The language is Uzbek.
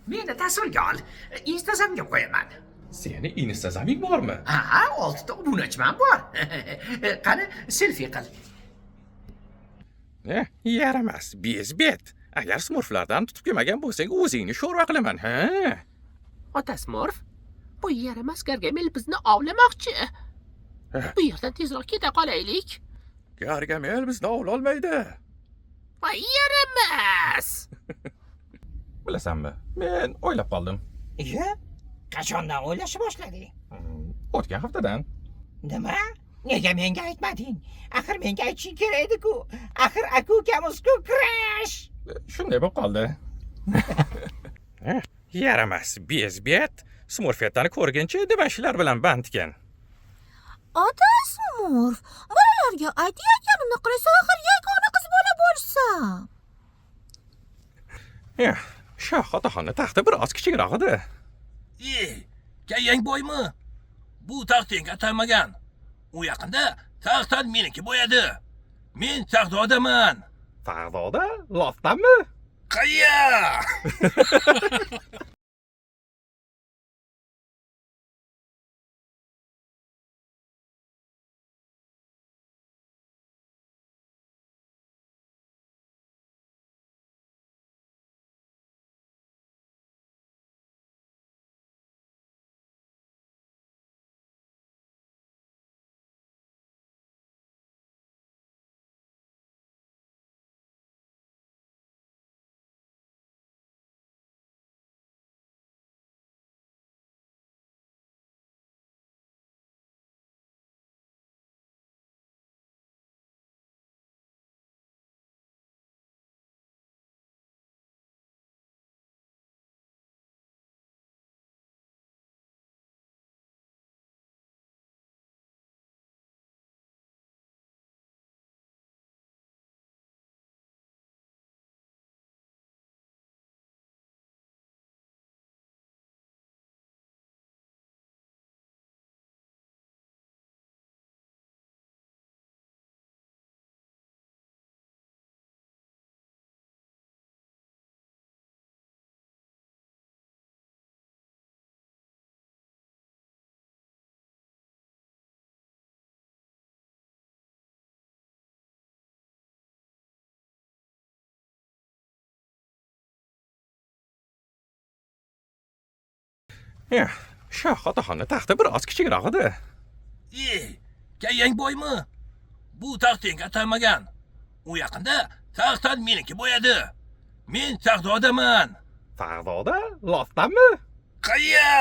Meni tasvirga ol. Instagramga qo'yaman. Seni Instagraming bormi? Ha, 6 ta obunachim bor. Qani, selfie qil. Yaramas, bezbet. Agar smurflardan tutib kelmagan bo'lsang, o'zingni sho'rva qilaman, ha? Ota Smurf, bu yaramas Gargamel bizni ovlamoqchi. Bu yerdan tezroq keta qolaylik. Gargamel bizni ovlolmaydi. Voy yaramas! Bilasanmi? Men o'ylab qoldim. Iya? Qachondan o'ylashni boshlading? O'tgan haftadan. Nima? Nega menga aytmading? Axir menga aytishing kerak edi-ku. Axir aka-ukamiz-ku Crash. Shunday bo'lib qoldi. Yaramas, bezbet. Smurfetani ko'rguncha debashlar bilan bandkan. Ota Smurf, bolalarga aytayotganimni qilsa, axir yagona qiz bola bo'lsam. Shoh otaxonni taxti biroz kichikroq edi. Kayang boymi? Bu taxt senga atalmagan. U yaqinda taxtdan meniki bo'yadi. Men Sag'dodaman. Sag'doda? Lofdanmi? Qayya! Shoh otaxonni taxti biroz kichikroq edi. Kayang boymi? Bu taxt senga atalmagan. U yaqinda taxtdan meniki bo'yadi. Men Sag'dodaman. Sag'doda? Lofdanmi? Qayya!